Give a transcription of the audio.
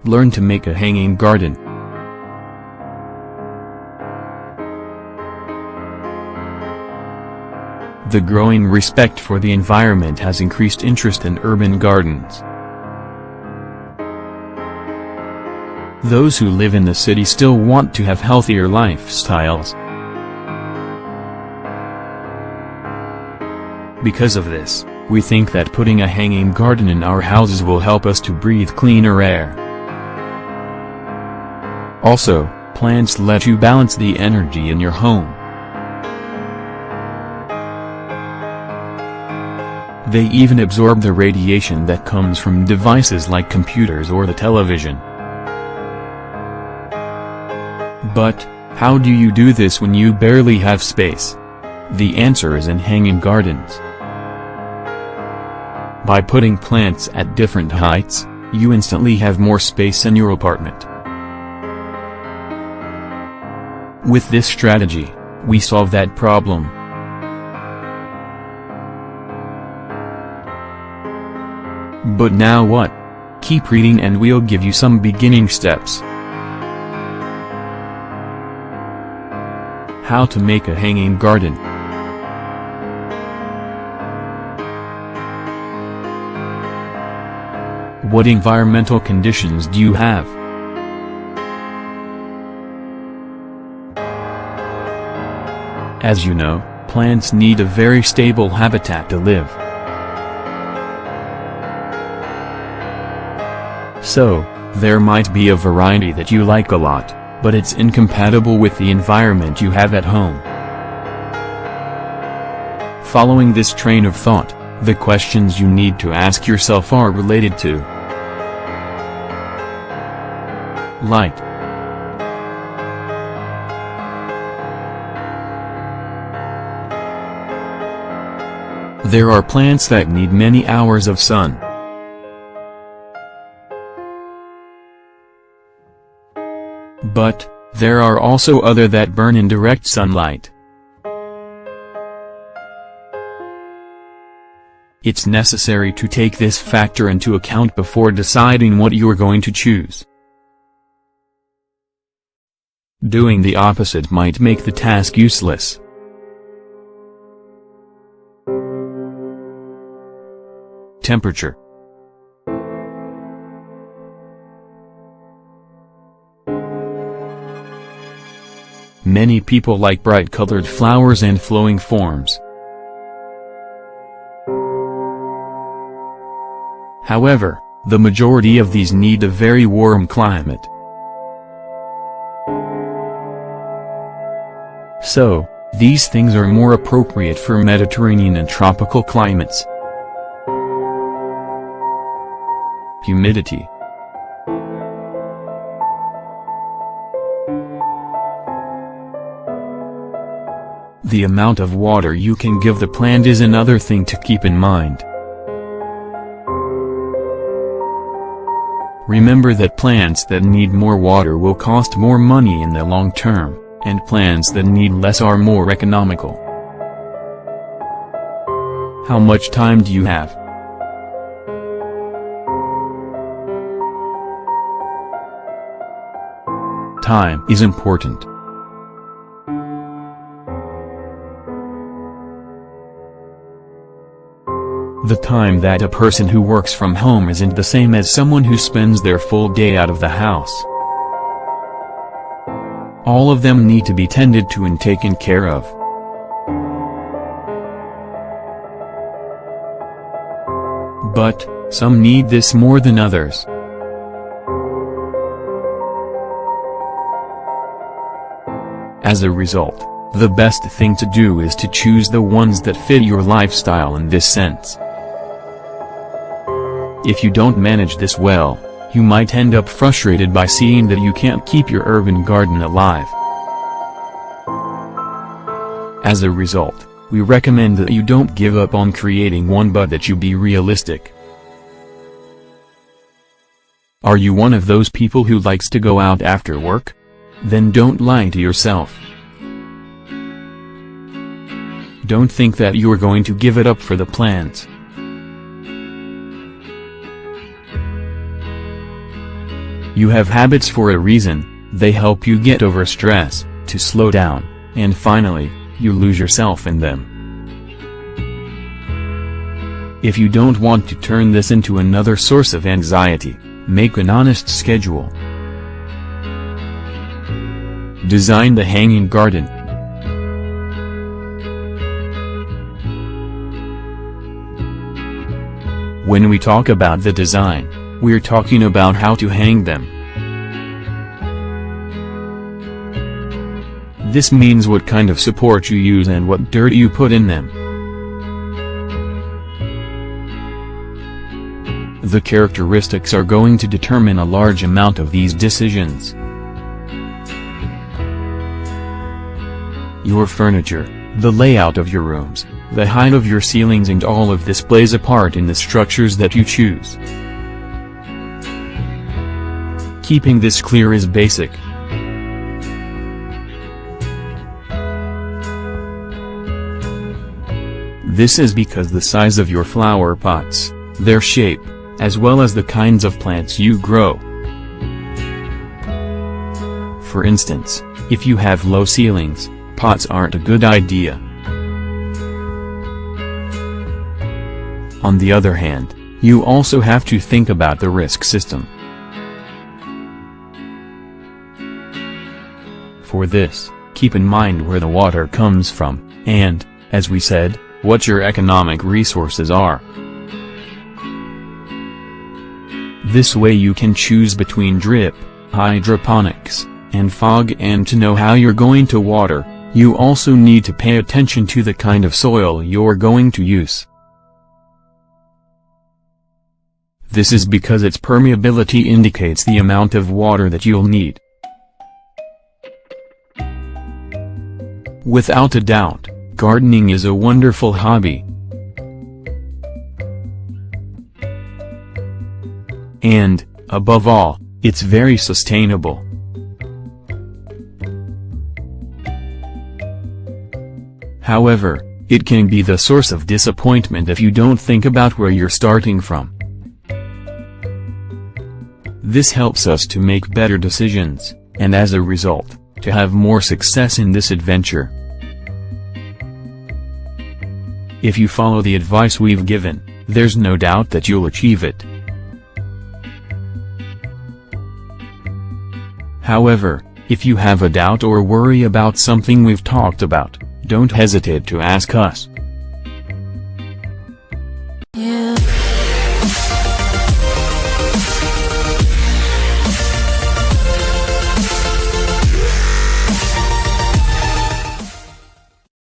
Learn to make a hanging garden. The growing respect for the environment has increased interest in urban gardens. Those who live in the city still want to have healthier lifestyles. Because of this, we think that putting a hanging garden in our houses will help us to breathe cleaner air. Also, plants let you balance the energy in your home. They even absorb the radiation that comes from devices like computers or the television. But, how do you do this when you barely have space? The answer is in hanging gardens. By putting plants at different heights, you instantly have more space in your apartment. With this strategy, we solve that problem. But now what? Keep reading and we'll give you some beginning steps. How to make a hanging garden. What environmental conditions do you have? As you know, plants need a very stable habitat to live. So, there might be a variety that you like a lot, but it's incompatible with the environment you have at home. Following this train of thought, the questions you need to ask yourself are related to light. There are plants that need many hours of sun. But, there are also other that burn in direct sunlight. It's necessary to take this factor into account before deciding what you are going to choose. Doing the opposite might make the task useless. Temperature. Many people like bright-colored flowers and flowing forms. However, the majority of these need a very warm climate. So, these things are more appropriate for Mediterranean and tropical climates. Humidity. The amount of water you can give the plant is another thing to keep in mind. Remember that plants that need more water will cost more money in the long term, and plants that need less are more economical. How much time do you have? Time is important. The time that a person who works from home isn't the same as someone who spends their full day out of the house. All of them need to be tended to and taken care of. But, some need this more than others. As a result, the best thing to do is to choose the ones that fit your lifestyle in this sense. If you don't manage this well, you might end up frustrated by seeing that you can't keep your urban garden alive. As a result, we recommend that you don't give up on creating one but that you be realistic. Are you one of those people who likes to go out after work? Then don't lie to yourself. Don't think that you're going to give it up for the plants. You have habits for a reason. They help you get over stress, to slow down, and finally, you lose yourself in them. If you don't want to turn this into another source of anxiety, make an honest schedule. Design the hanging garden. When we talk about the design, we're talking about how to hang them. This means what kind of support you use and what dirt you put in them. The characteristics are going to determine a large amount of these decisions. Your furniture, the layout of your rooms, the height of your ceilings, and all of this plays a part in the structures that you choose. Keeping this clear is basic. This is because the size of your flower pots, their shape, as well as the kinds of plants you grow. For instance, if you have low ceilings, pots aren't a good idea. On the other hand, you also have to think about the risk system. For this, keep in mind where the water comes from, and, as we said, what your economic resources are. This way you can choose between drip, hydroponics, and fog, and to know how you're going to water, you also need to pay attention to the kind of soil you're going to use. This is because its permeability indicates the amount of water that you'll need. Without a doubt, gardening is a wonderful hobby. And, above all, it's very sustainable. However, it can be the source of disappointment if you don't think about where you're starting from. This helps us to make better decisions, and as a result, to have more success in this adventure. If you follow the advice we've given, there's no doubt that you'll achieve it. However, if you have a doubt or worry about something we've talked about, don't hesitate to ask us.